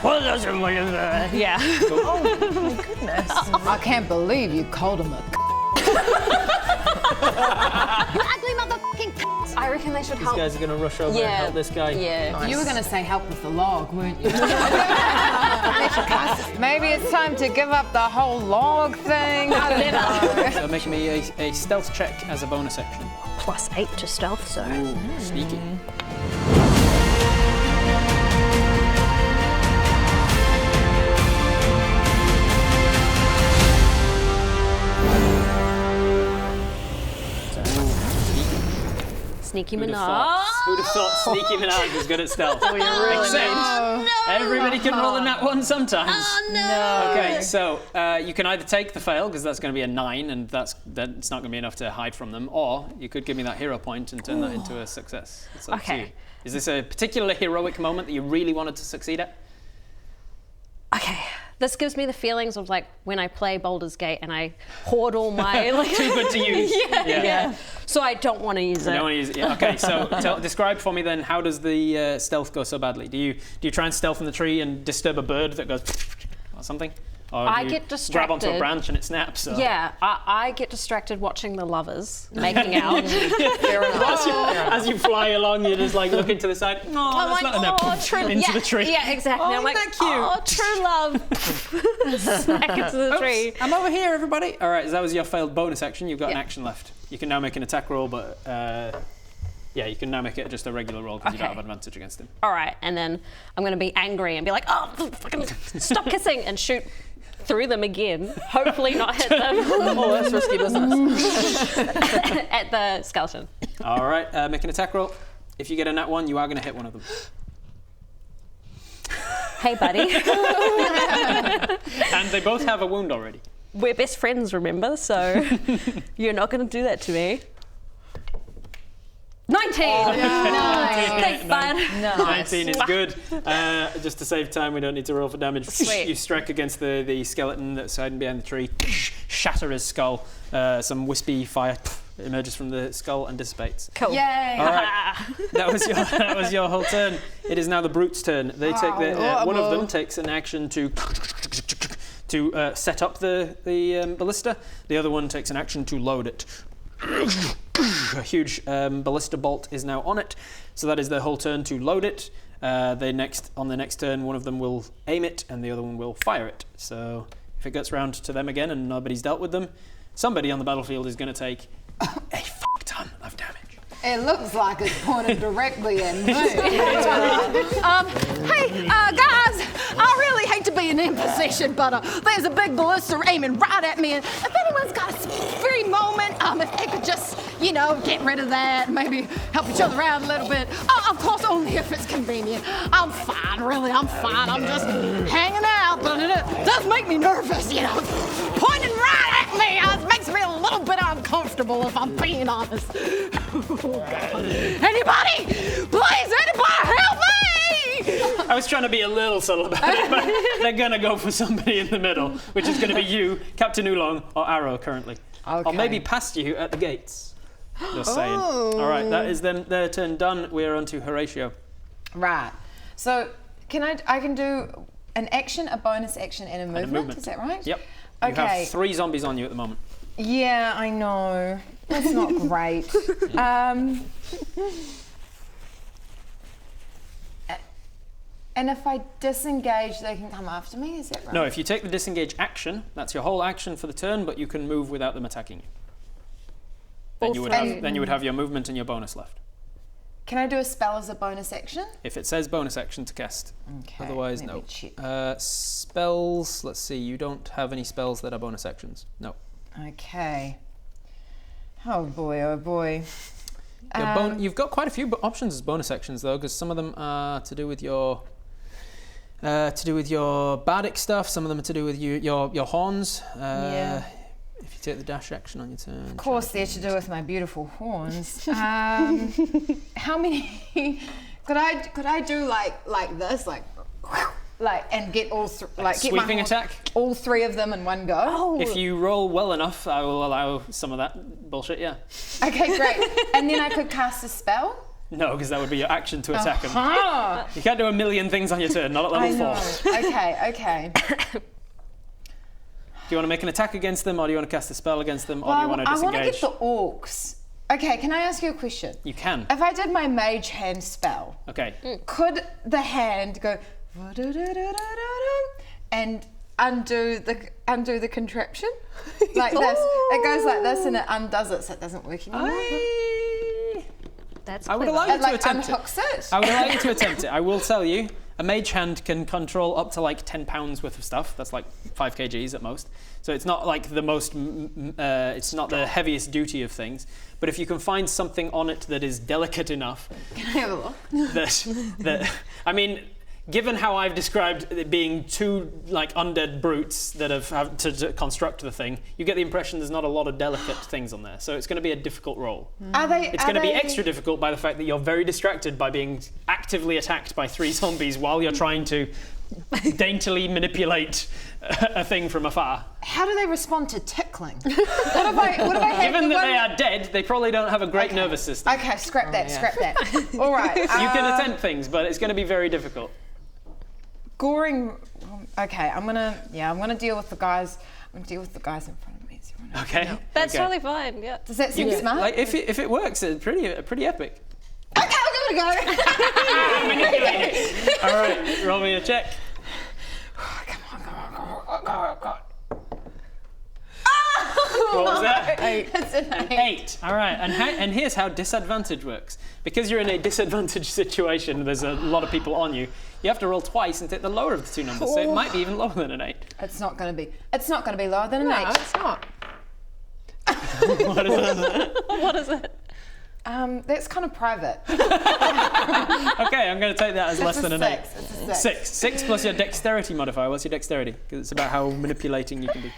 Yeah. Oh my goodness. I can't believe you called him a You ugly motherfucking I reckon they should help. These guys are going to rush over and help this guy. Yeah. You were going to say help with the log, weren't you? Maybe it's time to give up the whole log thing. I don't know. So make me a stealth check as a bonus action. +8 to stealth, so. Ooh, sneaky. Sneaky Who'd have Minaj. thought Sneaky Minaj was good at stealth? Except everybody can roll a nat 1 sometimes. Oh, no. Okay, so you can either take the fail, because that's going to be a 9, and it's not going to be enough to hide from them, or you could give me that hero point and turn that into a success. It's up to you. Is this a particular heroic moment that you really wanted to succeed at? Okay. This gives me the feelings of like when I play Baldur's Gate and I hoard all my like Too good to use. Yeah. So I don't want to use it. Don't want to use it. Yeah. Okay, so describe for me then, how does the stealth go so badly? Do you try and stealth in the tree and disturb a bird that goes or something? Or I do you get distracted. grab onto a branch and it snaps? Or? Yeah, I get distracted watching the lovers making out. As you fly along, you just like look into the side. No, I'm that's like, not oh, enough. true. Into the tree. Yeah, exactly. I'm like, isn't that cute? oh, true love. Smack into the tree. I'm over here, everybody. All right, so that was your failed bonus action. You've got an action left. You can now make an attack roll, but yeah, you can now make it just a regular roll because you don't have advantage against him. All right, and then I'm going to be angry and be like, oh, fucking stop kissing, and shoot through them again. Hopefully not hit them. Oh, that's risky business. At the skeleton. All right, make an attack roll. If you get a nat 1, you are going to hit one of them. Hey, buddy. And they both have a wound already. We're best friends, remember? So you're not going to do that to me. 19! Thanks, bud. 19 is good. Just to save time, we don't need to roll for damage. Sweet. You strike against the skeleton that's hiding behind the tree, shatter his skull. Some wispy fire emerges from the skull and dissipates. Cool. Yay! All right. That was your whole turn. It is now the brute's turn. They take one of them takes an action to set up the ballista. The other one takes an action to load it. A huge ballista bolt is now on it, so that is their whole turn to load it. On the next turn, one of them will aim it and the other one will fire it. So if it gets round to them again and nobody's dealt with them, somebody on the battlefield is going to take a fuck ton of damage. It looks like it's pointed directly at me. Hey, guys, I really hate to be an imposition, but there's a big ballista aiming right at me. And if anyone's got a free moment, if they could just, get rid of that, maybe help each other out a little bit. Of course, only if it's convenient. I'm fine, really, I'm fine. I'm just hanging out, but it does make me nervous, Pointing right at me makes me a little bit uncomfortable, if I'm being honest. Anybody? Please, anybody help me! I was trying to be a little subtle about it, but they're going to go for somebody in the middle, which is going to be you, Captain Oolong, or Arrow currently. Okay. Or maybe past you at the gates. Just saying. All right, that is their turn done. We're on to Horatio. Right. So I can do an action, a bonus action, and a movement. Is that right? Yep. Okay. You have 3 zombies on you at the moment. Yeah, I know. That's not great. And if I disengage, they can come after me, is that right? No, if you take the disengage action, that's your whole action for the turn, but you can move without them attacking you. Then you would have your movement and your bonus left. Can I do a spell as a bonus action? If it says bonus action to cast. Okay. Otherwise, no. Spells, let's see, you don't have any spells that are bonus actions. No. Okay. Oh boy, oh boy. You've got quite a few options as bonus actions though, because some of them are to do with your bardic stuff. Some of them are to do with your horns. Yeah. If you take the dash action on your turn. Of course, they're to do with my beautiful horns. How many? Could I do like this, and get all get sweeping my attack? All 3 of them in one go. Oh. If you roll well enough, I will allow some of that bullshit. Yeah. Okay, great. And then I could cast a spell. No, because that would be your action to attack him. Ah, You can't do a million things on your turn, not at level I know. 4. Okay. Do you want to make an attack against them, or do you want to cast a spell against them, or do you want to I want to disengage? get the orcs. Okay, can I ask you a question? You can. If I did my mage hand spell, Okay. could the hand go and undo the contraption like this? It goes like this and it undoes it, so it doesn't work anymore. That's I would clever. allow you It to like attempt it. unhooks it. I would allow you to attempt it. I will tell you, a mage hand can control up to like 10 pounds worth of stuff. That's like 5 kgs at most. So it's not like the most, it's not the heaviest duty of things. But if you can find something on it that is delicate enough, Can I have a look? that I mean, given how I've described it being two like undead brutes that have to construct the thing, you get the impression there's not a lot of delicate things on there. So it's going to be a difficult roll. Are they? It's going to be extra difficult by the fact that you're very distracted by being actively attacked by 3 zombies while you're trying to daintily manipulate a thing from afar. How do they respond to tickling? What if I had Given the that they one- are dead, they probably don't have a great nervous system. Okay, scrap that. All right. You can attempt things, but it's going to be very difficult. Goring. Okay, I'm gonna deal with the guys. I'm gonna deal with the guys in front of me. Is everyone okay? Okay. That's okay. totally fine. Yeah. Does that seem You can, smart? like, if it works, it's pretty epic. Okay, I'm gonna go. All right, roll me a check. Come on. What was that? It's an 8. All right, and here's how disadvantage works. Because you're in a disadvantaged situation, there's a lot of people on you. You have to roll twice and take the lower of the 2 numbers, so it might be even lower than an 8. It's not gonna be lower than an No, 8. it's not. What is it? What is it? That's kind of private. Okay, I'm going to take that as less It's a than an 8. 6. It's a 6. 6 plus your dexterity modifier. What's your dexterity? Because it's about how manipulating you can be.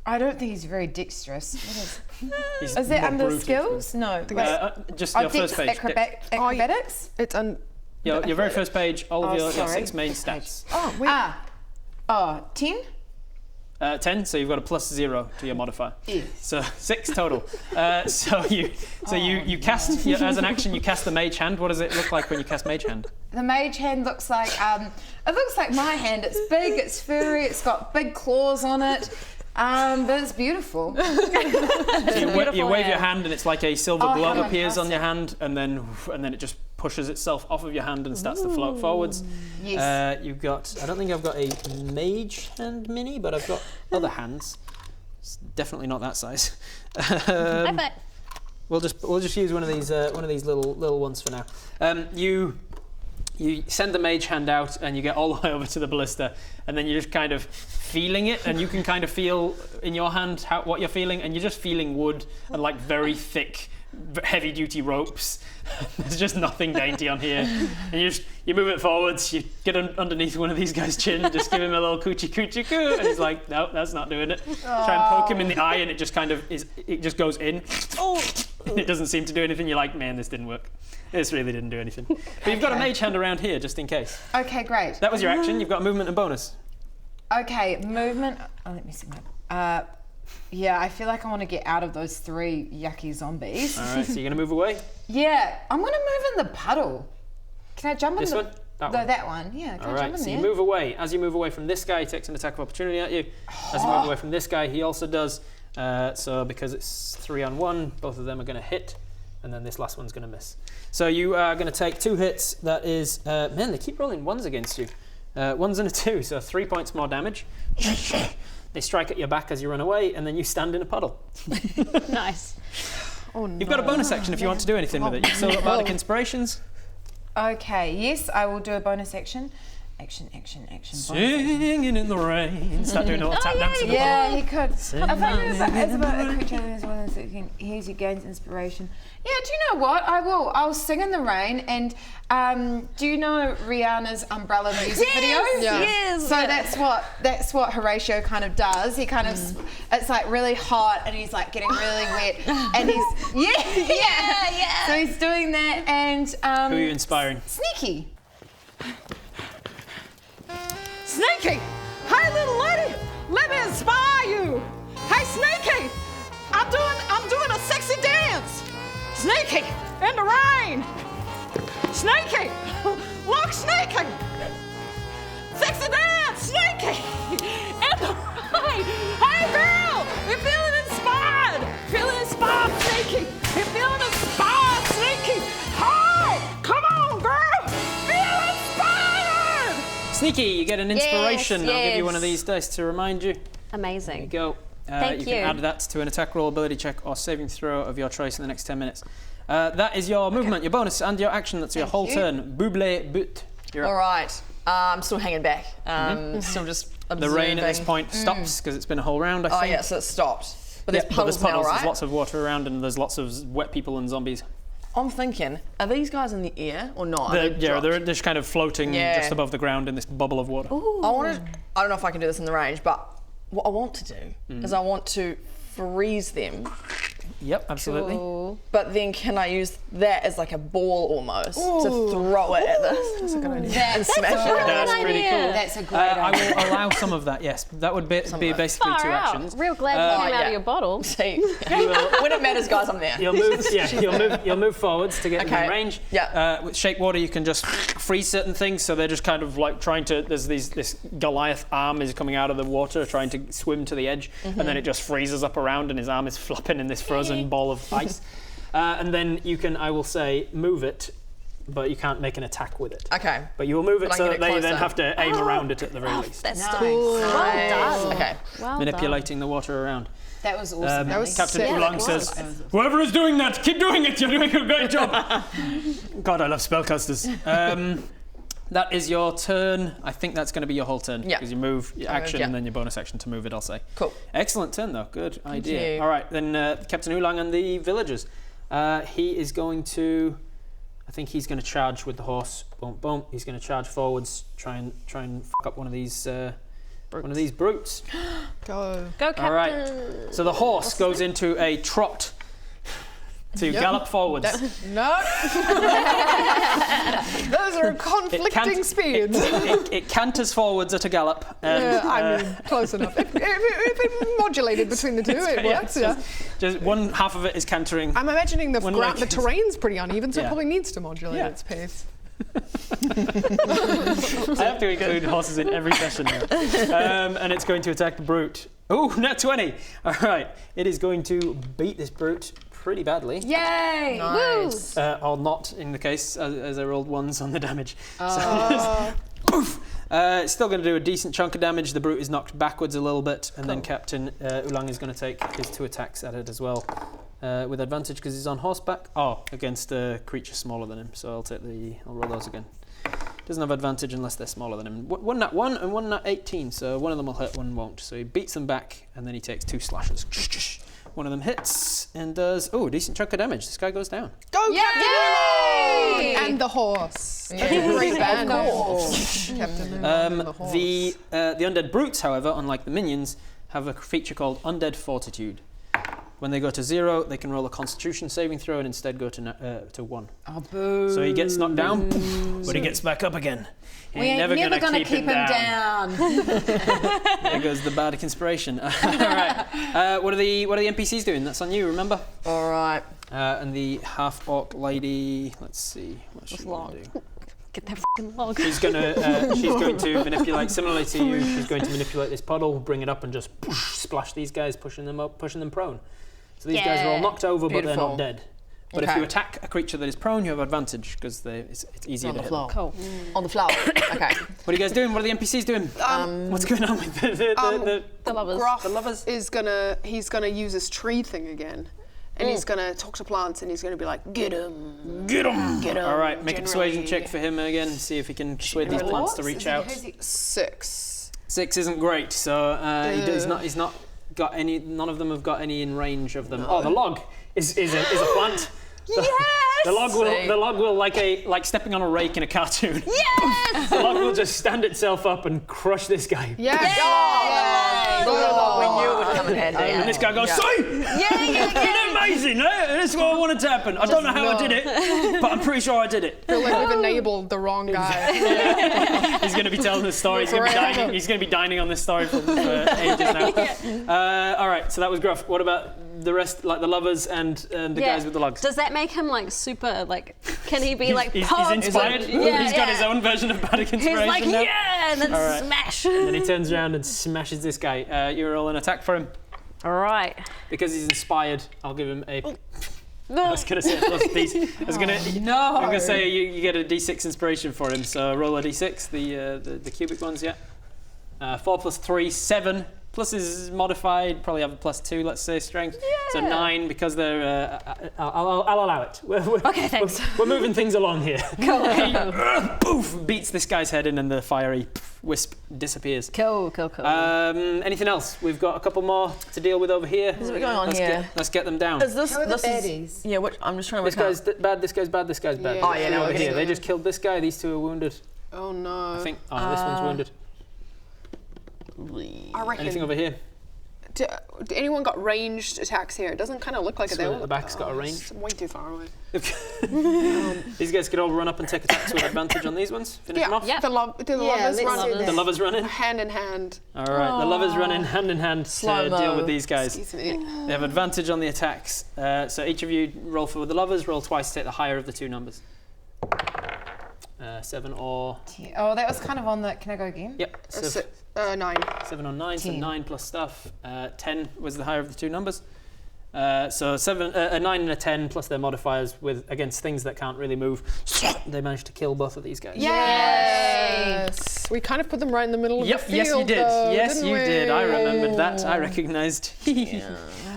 I don't think he's very dexterous. He's Is that more under brutish, skills? No. just Oh, your first page. acrobatics? It's Your very first page, all of your sorry. 6 main stats. Oh, wait. 10? 10, so you've got a plus 0 to your modifier. Yes. So 6 total. So you cast as an action. You cast the mage hand. What does it look like when you cast mage hand? The mage hand looks like it looks like my hand. It's big, it's furry, it's got big claws on it. But it's beautiful. So you wave your hand and it's like a silver glove how appears on your hand, and then it just pushes itself off of your hand and starts to float forwards. Yes. You've got. I don't think I've got a mage hand mini, but I've got other hands. It's definitely not that size. High five. We'll just use one of these little ones for now. You send the mage hand out and you get all the way over to the ballista, and then you're just kind of feeling it, and you can kind of feel in your hand what you're feeling, and you're just feeling wood and like very thick, heavy duty ropes. There's just nothing dainty on here, and you move it forwards, you get underneath one of these guys' chin and just give him a little coochie coochie coo, and he's like, no, that's not doing it. Try and poke him in the eye, and it just kind of it just goes in. And it doesn't seem to do anything. You're like, man, this didn't work. This really didn't do anything. But you've got a mage hand around here just in case. Okay, great. That was your action. You've got movement and bonus. Okay, movement. Oh, let me see my. Yeah, I feel like I want to get out of those 3 yucky zombies. All right, so you're going to move away? Yeah, I'm gonna move in the puddle. Can I jump This in one? That one? one. Yeah, can All I right, jump in so there? you move away. As you move away from this guy, he takes an attack of opportunity at you. As you move away from this guy, he also does. So because it's 3-on-1, both of them are going to hit, and then this last one's going to miss. So you are going to take 2 hits. That is, man, they keep rolling 1s against you. 1s and a 2, so 3 points more damage. They strike at your back as you run away, and then you stand in a puddle. Nice. Oh, no. You've got a bonus action if you want to do anything with it. You've still got bardic inspirations. Okay, yes, I will do a bonus action. Action. Bonus action. Singing in the rain. Start doing a little tap dance in the puddle. Yeah, he could. If I move as about a creature as well as it can hears you gains inspiration. Yeah, do you know what? I will. I'll sing in the rain. And do you know Rihanna's Umbrella music video? Yeah. Yes. So that's what Horatio kind of does. He kind of it's like really hot and he's like getting really wet and he's yeah. So he's doing that and Who are you inspiring? Sneaky. Sneaky! Hey, little lady, let me inspire you. Hey, Sneaky, I'm doing a sexy dance. Sneaky, in the rain. Sneaky! Look, Sneaky! Sexy dance, Sneaky! And the right! Hey, girl! You're feeling inspired! Feeling inspired, Sneaky! You're feeling inspired, Sneaky! Hey! Come on, girl! Feel inspired! Sneaky, you get an inspiration. Yes, I'll give you one yes. of these dice to remind you. There you Amazing. go. Thank you can you. add that to an attack roll, ability check, or saving throw of your choice in the next 10 minutes. That is your movement, your bonus, and your action. That's your whole turn. Bouble but. You're up. All right. I'm still hanging back. Still just The observing. rain at this point stops because it's been a whole round, I Oh, think. yeah, so it stopped. But Yeah, there's puddles now, right? There's lots of water around, and there's lots of wet people and zombies. I'm thinking, are these guys in the air or not? They're just kind of floating Yeah. just above the ground in this bubble of water. I don't know if I can do this in the range, but what I want to do is I want to freeze them. Yep, absolutely. But then can I use that as like a ball almost to throw it at this? That's a good idea. And smash it. That's pretty cool. That's a great I idea. will allow some of that, yes. That would be basically Far two out. actions. Real glad you came out of your bottle. See, when it matters, guys, I'm there. You'll move, you'll move forwards to get Okay. in range. Yeah. With shape water, you can just freeze certain things, so they're just kind of like trying to. This Goliath arm is coming out of the water, trying to swim to the edge, and then it just freezes up around, and his arm is flopping in this frozen ball of ice. And then you can, I will say, move it, but you can't make an attack with it. Okay. But you will move it But I so can that get they then closer. have to aim around it at the very least. That's Nice. Well done. Okay. Well Manipulating the water around. That was awesome. Ellie. Captain sick. Oolong Yeah, says, "Whoever is doing that, keep doing it. You're doing a great job." God, I love spellcasters. That is your turn. I think that's going to be your whole turn. Yeah. Because you move your action Yeah. and then your bonus action to move it, I'll say. Cool. Excellent turn, though. Good idea. you. All right, then Captain Oolong and the villagers. He is going to... I think he's going to charge with the horse. Boom, boom. He's going to charge forwards, try and fuck up one of these brutes. Go. Go, Captain. All right. So the horse goes into a trot to gallop forwards. No. Those are conflicting speeds. It canters forwards at a gallop. Yeah, I mean, close enough. If it modulated between the two, it works. Yeah. Just one half of it is cantering. I'm imagining the One leg is- terrain's pretty uneven, so Yeah. it probably needs to modulate Yeah. its pace. I have to include horses in every session now. And it's going to attack the brute. Oh, nat 20. All right. It is going to beat this brute pretty badly. Yay! Nice. Or not, in the case, as I rolled ones on the damage. So poof! It's still going to do a decent chunk of damage. The brute is knocked backwards a little bit, and then Captain Oolong is going to take his 2 attacks at it as well, with advantage because he's on horseback. Oh, against a creature smaller than him. So I'll roll those again. Doesn't have advantage unless they're smaller than him. One nat 1 and one nat 18. So one of them will hit, one won't. So he beats them back, and then he takes 2 slashes. One of them hits and does a decent chunk of damage. This guy goes down. Go, Captain Yay! Oolong! And the horse. Yeah. Great band. Of course. Captain Oolong and the horse. The undead brutes, however, unlike the minions, have a feature called Undead Fortitude. When they go to 0, they can roll a Constitution saving throw and instead go to 1. Oh, boo. So he gets knocked down, but he gets back up again. We ain't never gonna keep him down. There goes the bardic inspiration. All right. What are the NPCs doing? That's on you. Remember. All right. And the half orc lady. Let's see. What's she gonna do? Get that fucking log. She's going to manipulate, similarly to you, she's going to manipulate this puddle, bring it up and just splash these guys, pushing them up, pushing them prone. So these guys are all knocked over, but they're Beautiful. not dead. But if Okay. you attack a creature that is prone, you have advantage, because it's easier to hit them. Cool. On the floor. Okay. What are you guys doing? What are the NPCs doing? What's going on with the lovers. Gruff The lovers? is he's gonna use his tree thing again. And he's gonna talk to plants and he's gonna be like, get him. Get him! Get 'em, All right, make a persuasion generally. check for him again, see if he can persuade these plants to reach out. 6. 6 isn't great, so he's not got any. None of them have got any in range of them. Oh, the log is a plant. Yes! The log will like stepping on a rake in a cartoon. Yes! The log will just stand itself up and crush this guy. Yes! We knew it would come in handy. And this guy goes, "See, Yeah. you didn't amazing, eh? That's what I wanted to happen. I don't know how I did it, but I'm pretty sure I did it. feel like we've enabled the wrong guy. He's going to be telling this story. He's going to be dining on this story for ages now. All right, so that was Gruff. What about the rest, like the lovers and the guys with the lugs? Does that make him like super, like, can he be like he's pumped? inspired? He's got his own version of Bardic Inspiration. He's like, now. yeah, and then All right. smash. And then he turns around and smashes this guy. You roll an attack for him. All right. Because he's inspired, I'll give him a... I was going to say plus these. I was going to... No. I'm going to say you get a d6 inspiration for him. So roll a d6, the cubic ones, yeah. 4 plus 3, 7. Plus is modified, probably have a +2, let's say, strength. Yeah. So 9 because they're... I'll allow it. Okay, thanks. We're moving things along here. Cool. Poof! Beats this guy's head in and the fiery wisp disappears. Cool. Anything else? We've got a couple more to deal with over here. What's going on here? Let's get them down. Is this How are the this baddies? is yeah? Which I'm just trying to This work out. guy's bad, this guy's bad, this guy's bad. Yeah. Oh, yeah, no, over okay. here. They just killed this guy, these two are wounded. Oh no. I think, this one's wounded. I reckon. Anything over here? Do anyone got ranged attacks here? It doesn't kind of look like it. This one at the back's got a range. It's way too far away. These guys could all run up and take attacks with advantage on these ones. Finish them off. Yeah. The lovers let's run do that. The lovers run in. hand in hand. All right, the lovers run in hand to Slow-mo. deal with these guys. Excuse me. They have advantage on the attacks. So each of you roll for the lovers, roll twice to take the higher of the two numbers. 7 or... Oh, that was kind of on the. Can I go again? Yep. So 9. 7 on 9, so 10. 9 plus stuff. 10 was the higher of the two numbers. So a 9 and a 10 plus their modifiers against things that can't really move. They managed to kill both of these guys. Yes. We kind of put them right in the middle of the field. Yes, you did. Though, Yes, didn't you we? did. I remembered that. I recognised.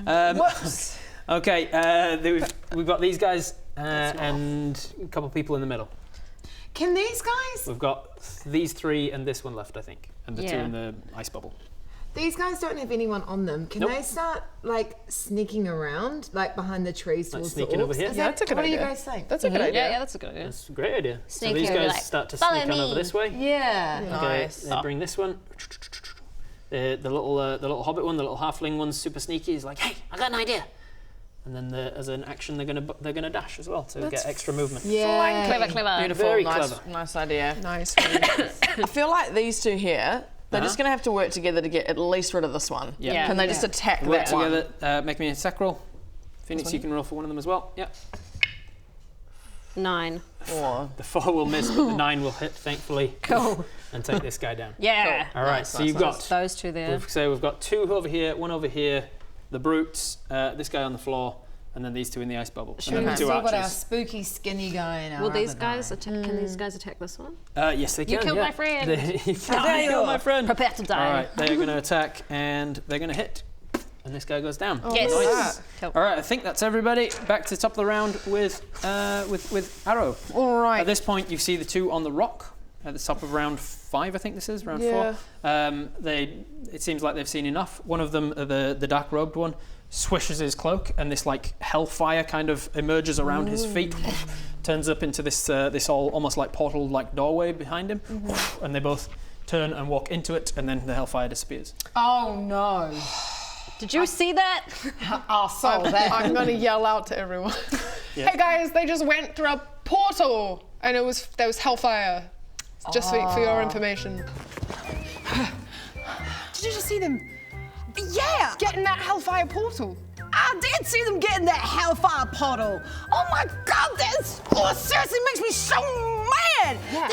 Whoops. Okay, we've got these guys and a couple of people in the middle. Can these guys? We've got these 3 and this one left, I think, and the 2 Yeah. in the ice bubble. These guys don't have anyone on them. Can Nope. they start like sneaking around, like behind the trees Like towards sneaking the over orcs? here? Is Yeah, that, that's a good what idea. do you guys think? That's a good idea. Yeah, that's a good idea. That's a great idea. Sneak so these over, guys like, start to follow sneak on over me. this way. Yeah. Okay, Nice. they bring this one. The little hobbit one, the little halfling one's super sneaky. He's like, "Hey, I got an idea!" And then as an action, they're gonna dash as well to get extra movement. Yeah. Clever. Beautiful, Very nice, clever. nice idea. Nice. I feel like these two here, they're just going to have to work together to get at least rid of this one. Yeah. Can they just attack Work that one? together. Make me a attack roll. Phoenix, you can roll for one of them as well. Yeah. 9. Or The 4 will miss, but the 9 will hit, thankfully. Cool. And take this guy down. Yeah. All right, so you've got. Those two there. We've got 2 over here, 1 over here, the brutes, this guy on the floor, and then these 2 in the ice bubble. Should and we then the 2 see what our archers. spooky skinny guy in our Will these other guys guy? attack? Can these guys attack this one? Yes, they can. You killed yeah. my friend. You killed my friend. Prepare to die. All right, they're going to attack and they're going to hit, and this guy goes down. Yes. Cool. All right, I think that's everybody. Back to the top of the round with Arrow. All right. At this point, you see the 2 on the rock at the top of round 5. I think this is round Yeah. 4. It seems like they've seen enough. One of them, the dark robed one, swishes his cloak, and this like hellfire kind of emerges around his feet, turns up into this all almost like portal like doorway behind him, and they both turn and walk into it, and then the hellfire disappears. Oh no. Did you see that? I saw that. I'm gonna yell out to everyone. Yeah. Hey guys, they just went through a portal, and there was hellfire. Just for your information. Did you just see them Yeah, get in that hellfire portal? I did see them get in that hellfire portal. Oh my God, seriously makes me so mad. Yeah.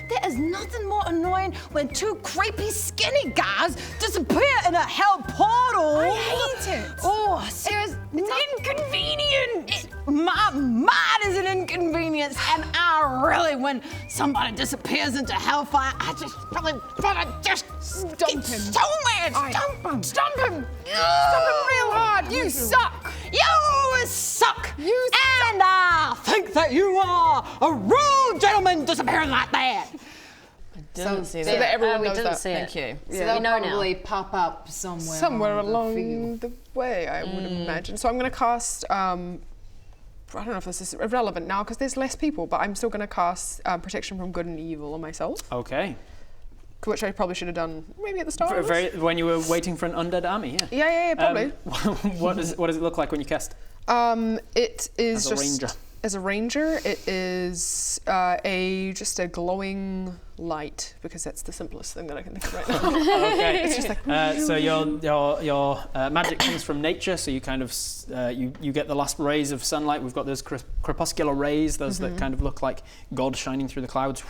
That is nothing more annoying when 2 creepy skinny guys disappear in a hell portal. I hate it. Oh, seriously, it's inconvenient. My mind is an inconvenience, and I really, when somebody disappears into hellfire, I just really want to just Stomp get him. so mad. Stomp him. Stomp him! Stomp him real hard! You suck! You suck! You And I think that you are a rude gentleman disappearing like that. didn't see So that that. everyone we knows didn't that. see Thank it. you. So they'll We know now. probably pop up somewhere Along field. the way, I would imagine. So I'm going to cast. I don't know if this is irrelevant now because there's less people, but I'm still going to cast protection from good and evil on myself, Okay. which I probably should have done maybe at the start. of this. When you were waiting for an undead army, yeah. Yeah, probably. What does it look like when you cast? It is As a just ranger. as a ranger. It is just a glowing light, because that's the simplest thing that I can think of right now. Okay. It's just like So your magic comes from nature. So you kind of you get the last rays of sunlight. We've got those crepuscular rays, those that kind of look like God shining through the clouds.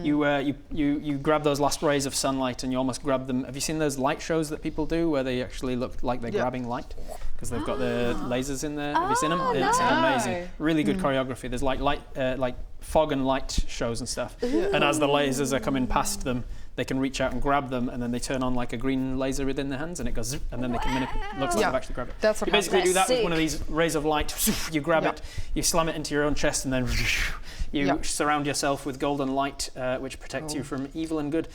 You grab those last rays of sunlight and you almost grab them. Have you seen those light shows that people do where they actually look like they're grabbing light because they've got the lasers in there? Have you seen them? It's amazing. Really good choreography. There's like fog and light shows and stuff. And as the lasers are coming past them, they can reach out and grab them, and then they turn on like a green laser within their hands, and it goes zip, and then they can manipulate. Looks like they've actually grabbed it. That's what you basically do that That's with one of these rays of light. You grab it, you slam it into your own chest, and then you surround yourself with golden light, which protects you from evil and good.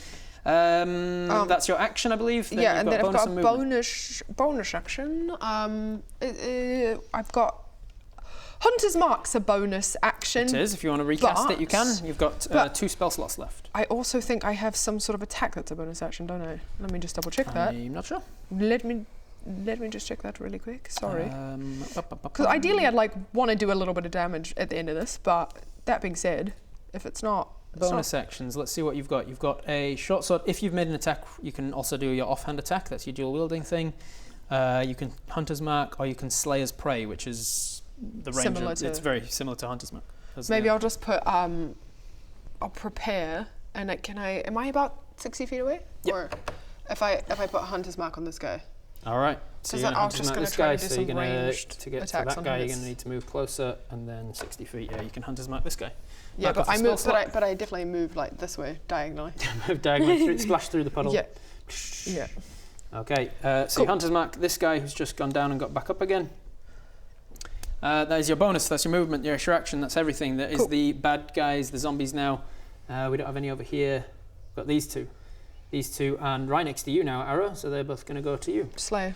That's your action, I believe. Then and then I've got a movement. bonus action. I've got Hunter's Mark's a bonus action. It is. If you want to recast it, you can. You've got but 2 spell slots left. I also think I have some sort of attack that's a bonus action, don't I? Let me just double check that. I'm not sure. Let me just check that really quick. Sorry. Because ideally I'd want to do a little bit of damage at the end of this, but that being said, if it's not bonus actions, let's see what you've got. You've got a short sword. If you've made an attack, you can also do your offhand attack. That's your dual wielding thing. You can Hunter's Mark, or you can Slayer's Prey, which is the ranger. It's very similar to Hunter's Mark. Maybe I'll just put I'll prepare, and am I about 60 feet away? Yep. Or if I put Hunter's Mark on this guy. All right. So you're I was just going gonna to try this to guy. do So you're some going ranged to get to attacks that on guy. him. You're going to need to move closer, and then 60 feet. Yeah, you can Hunter's Mark this guy. Yeah, Mark but off the spell slot. I definitely move like this way diagonally. Move diagonally through, splash through the puddle. Yeah. Yeah. Okay. So you Hunter's Mark this guy who's just gone down and got back up again. That is your bonus. That's your movement. Your action. That's everything. That is the bad guys, the zombies now. We don't have any over here. We've got these two. These two, and right next to you now, Arrow. So they're both going to go to you. Slayer.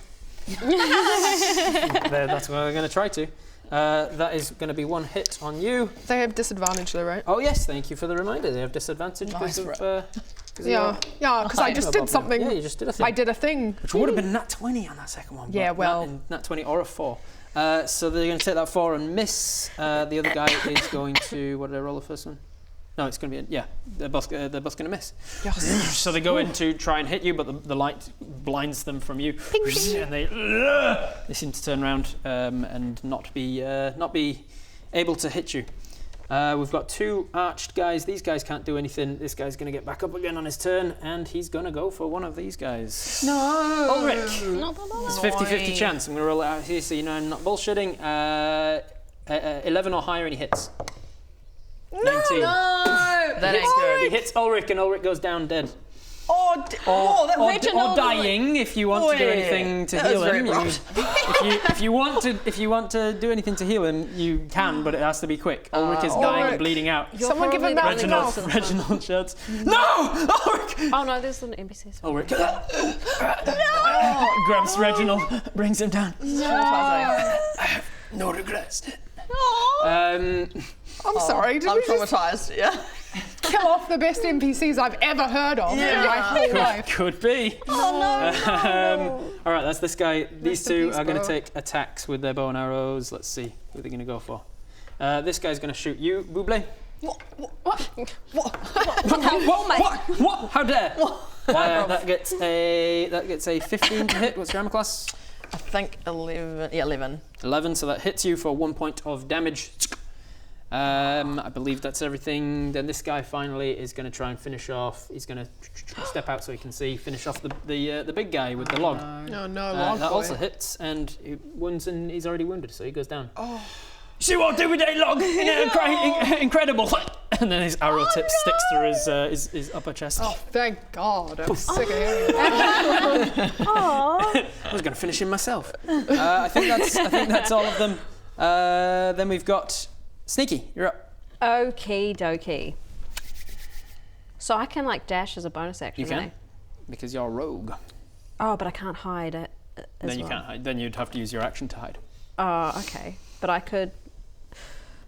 That's what we're going to try to. That is going to be 1 hit on you. They have disadvantage though, right? Oh yes, thank you for the reminder. They have disadvantage because of. Yeah, because I just did something. Yeah, you just did a thing. I did a thing. Which would have been nat 20 on that second one. Yeah, but well. Nat 20 or a 4. So they're going to take that 4 and miss. The other guy is going to. What did I roll the first one? No, it's going to be. They're both going to miss. Yes. So they go in to try and hit you, but the light blinds them from you, and they seem to turn around and not be able to hit you. We've got 2 arched guys. These guys can't do anything. This guy's going to get back up again on his turn, and he's going to go for one of these guys. No. Ulrich. It's 50-50 chance. I'm going to roll it out here so you know I'm not bullshitting. 11 or higher, and he hits. 19. That ain't good. He hits Ulrich, and Ulrich goes down dead. Reginald. Or dying if you want to do anything to heal him. If you want to do anything to heal him, you can, but it has to be quick. Ulrich is dying and bleeding out. Someone give him that Reginald shouts, "No, Ulrich!" Oh no, there's an NPC. Ulrich grabs Reginald, brings him down. I have no regrets. I'm sorry. Did I'm we just traumatized. Yeah. kill off the best NPCs I've ever heard of in my whole life? Could be. Oh All right, that's this guy. These in two peace, are going to bro. take attacks with their bow and arrows. Let's see who they're going to go for. This guy's going to shoot you, Buble. What? How dare? That gets a 15 to hit. What's your armor class? I think 11. Yeah, 11. 11. So that hits you for 1 point of damage. I believe that's everything. Then this guy finally is going to try and finish off. He's going to step out so he can see. Finish off the big guy with the log. No, log That boy. also hits, and he wounds, and he's already wounded, so he goes down. Oh. See what I do with that log? Incredible! And then his arrow tip sticks through his upper chest. Oh, thank God. I'm sick of hearing that. I was going to finish him myself. I think that's all of them. Then we've got Sneaky. You're up. Okie dokie. So I can dash as a bonus action. You can, eh? because you're a rogue. Oh, but I can't hide it. Then you can't hide. Then you'd have to use your action to hide. Oh, okay. But I could.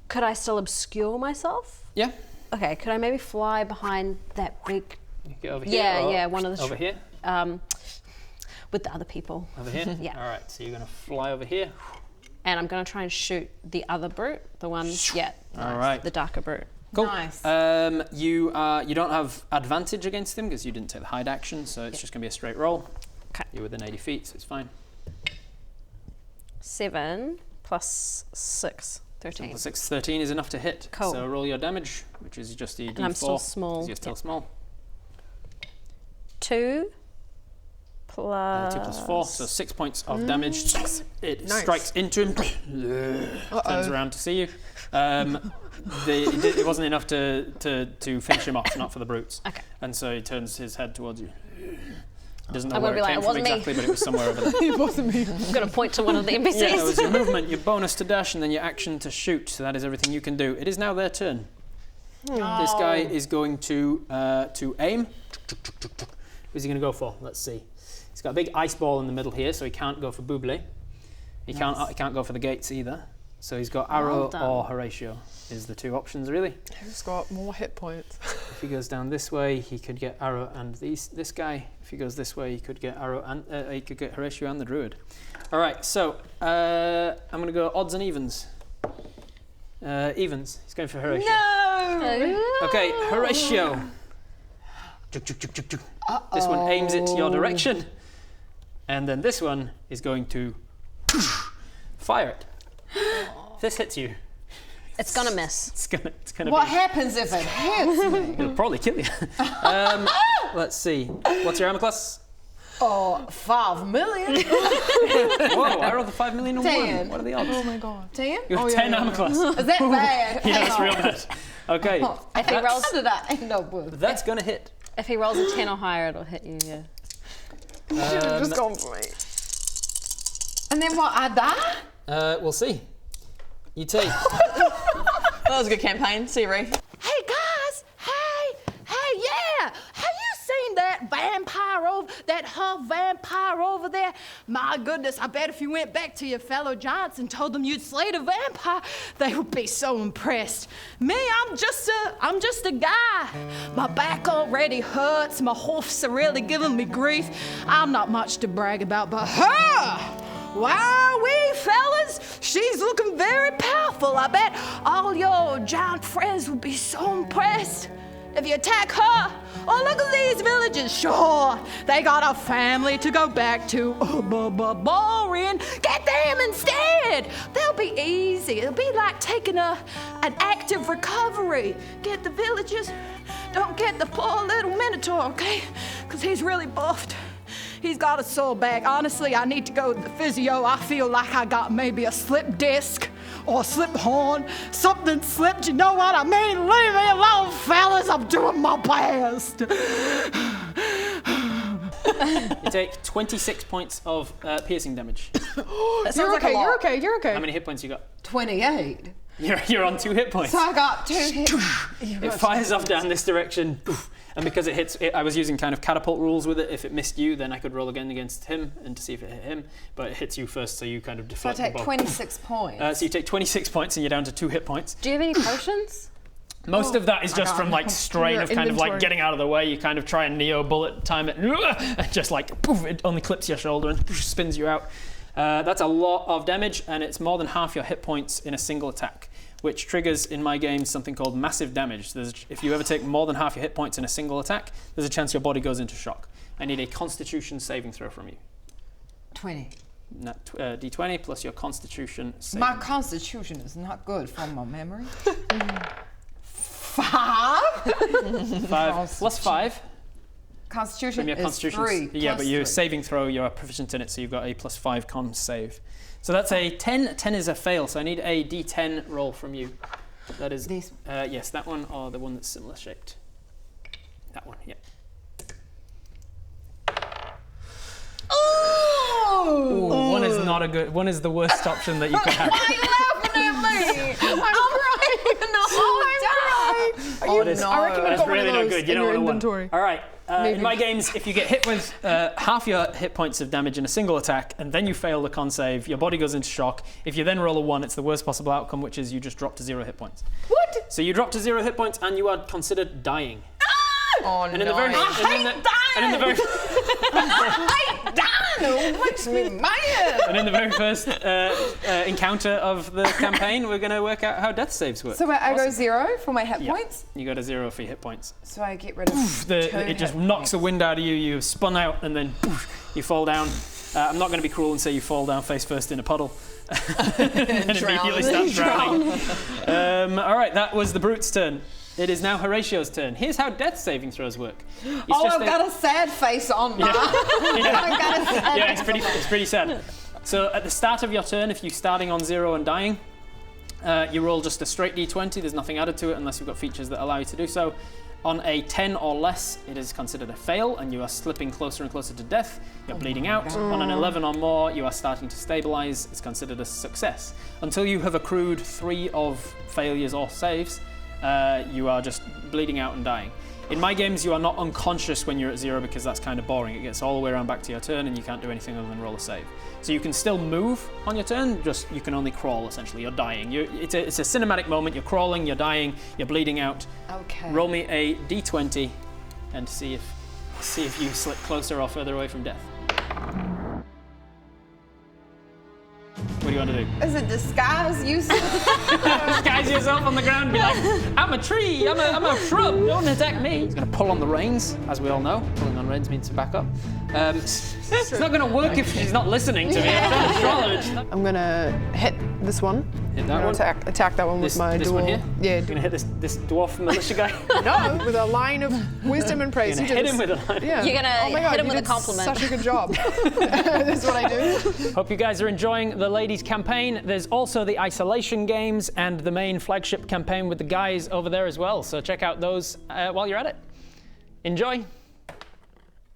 Could I still obscure myself? Yeah. Okay. Could I maybe fly behind that big? You get over here. Yeah. One of the. Over here. With the other people. Over here. Yeah. All right. So you're going to fly over here. and I'm going to try and shoot the other brute, the one, All right. the darker brute. Cool. Nice. You don't have advantage against him because you didn't take the hide action, so it's just going to be a straight roll. Okay. You're within 80 feet, so it's fine. 7 plus 6, 13. Plus 6, 13 is enough to hit. Cool. So roll your damage, which is just the D4. And I'm still small. 'cause you're still small. 2 plus... 2 plus 4, so 6 points of damage. It Nice. strikes into him. Turns around to see you. It wasn't enough to finish him off, not for the brutes. Okay. And so he turns his head towards you. Doesn't know I'm where gonna it be came like, from "It wasn't me." exactly, but it was somewhere over there. It wasn't me. I'm going to point to one of the NPCs. Yeah, that was your movement, your bonus to dash, and then your action to shoot. So that is everything you can do. It is now their turn. This guy is going to aim. Who's he going to go for? Let's see. He's got a big ice ball in the middle here, so he can't go for Buble. He can't go for the gates either. So he's got arrow done. or Horatio is the two options really. Who's got more hit points? If he goes down this way, he could get arrow and this guy. If he goes this way, he could get arrow and he could get Horatio and the druid. All right, so I'm going to go odds and evens. Evens. He's going for Horatio. No! Okay, Horatio. This one aims it to your direction, and then this one is going to fire it. If this hits you, It's going to miss. it's gonna What be. happens if it hits me? It'll probably kill you. Let's see. What's your armor class? Oh, 5 million. Whoa! I rolled a 5 million on 10. one. What are the odds? Oh my god. 10? You have 10 armor class. Is that bad? Yeah, that's real bad. Okay, If he rolls, How did I end up with? that's gonna hit. if he rolls a 10 or higher, it'll hit you, yeah. Just gone for me. And then what? I die? We'll see. You take. That was a good campaign. See you, Ree. Hey guys! Hey, yeah! Have you seen that half vampire over there? My goodness, I bet if you went back to your fellow giants and told them you'd slayed a vampire, they would be so impressed. Me, I'm just a guy. My back already hurts, my hoofs are really giving me grief. I'm not much to brag about, but her! Wow, fellas, she's looking very powerful. I bet all your giant friends will be so impressed if you attack her. Oh, look at these villagers. Sure, they got a family to go back to. Boring. Get them instead. They'll be easy. It'll be like taking an active recovery. Get the villagers. Don't get the poor little Minotaur, okay? Because he's really buffed. He's got a sore back. Honestly, I need to go to the physio. I feel like I got maybe a slip disc or a slip horn. Something slipped, you know what I mean? Leave me alone, fellas. I'm doing my best. You take 26 points of piercing damage. You're okay, you're okay, you're okay. How many hit points you got? 28. You're on 2 hit points. So I got 2 hits. It fires off down this direction, and because it hits, I was using kind of catapult rules with it. If it missed you, then I could roll again against him and to see if it hit him. But it hits you first, so you kind of So I deflect the take bow. 26 points. So you take 26 points, and you're down to 2 hit points. Do you have any potions? Most of that is just from like strain Your of kind of like inventory. getting out of the way. You kind of try and neo bullet time it, and just like poof, it only clips your shoulder and spins you out. That's a lot of damage, and it's more than half your hit points in a single attack, which triggers in my game something called massive damage. If you ever take more than half your hit points in a single attack, there's a chance your body goes into shock. I need a Constitution saving throw from you. 20. D20 plus your Constitution saving. My constitution is not good from my memory. 5? 5 plus 5 Constitution from your is Constitution. 3. Yeah, plus but your 3. saving throw, you're proficient in it, so you've got a plus 5 con save. So that's a 10. 10 is a fail, so I need a D10 roll from you. That is This. yes, that one or the one that's similar shaped. That one, yeah. Ooh, one is not a good. One is the worst option that you could have. Why are you laughing at me? I'm crying the whole time. Oh, it is. I reckon we've That's got one really of not those good. You in don't your want to inventory. All right. Maybe. In my games, if you get hit with half your hit points of damage in a single attack, and then you fail the con save, your body goes into shock. If you then roll a 1, it's the worst possible outcome, which is you just drop to 0 hit points. What? So you drop to 0 hit points, and you are considered dying. Oh And in the very, no. and in the very, I hate dying. It makes me mad. And in the very first encounter of the campaign, we're going to work out how death saves work. So wait, I go 0 for my hit Yeah. points. You go to 0 for your hit points. So I get rid of It just knocks the wind out of you. You spun out, and then you fall down. I'm not going to be cruel and say you fall down face first in a puddle. And immediately start drowning. All right, that was the Brute's turn. It is now Horatio's turn. Here's how death saving throws work. I've got a sad face on, Mark. Yeah, it's pretty sad. So at the start of your turn, if you're starting on 0 and dying, you roll just a straight d20. There's nothing added to it unless you've got features that allow you to do so. On a 10 or less, it is considered a fail, and you are slipping closer and closer to death. You're bleeding out. On an 11 or more, you are starting to stabilize. It's considered a success. Until you have accrued 3 of failures or saves, you are just bleeding out and dying. In my games, you are not unconscious when you're at 0 because that's kind of boring. It gets all the way around back to your turn, and you can't do anything other than roll a save. So you can still move on your turn, just you can only crawl, essentially. You're dying. It's a cinematic moment. You're crawling, you're dying, you're bleeding out. Okay. Roll me a d20 and see if you slip closer or further away from death. What do you want to do? Is it disguise useless? Disguise yourself on the ground and be like, I'm a tree, I'm a shrub, don't attack me. He's going to pull on the reins, as we all know. Pulling on reins means to back up. It's not going to work if she's not listening to me. I'm going to hit this one. Hit that one? Attack that one with my this dual. one here? Yeah. You're going to hit this dwarf militia guy? No, with a line of wisdom and praise. You're going to hit him with a line? Yeah. You're gonna oh my God, hit him you with a did compliment. Such a good job. This is what I do. Hope you guys are enjoying the ladies' campaign. There's also the isolation games and the main flagship campaign with the guys over there as well. So check out those while you're at it. Enjoy.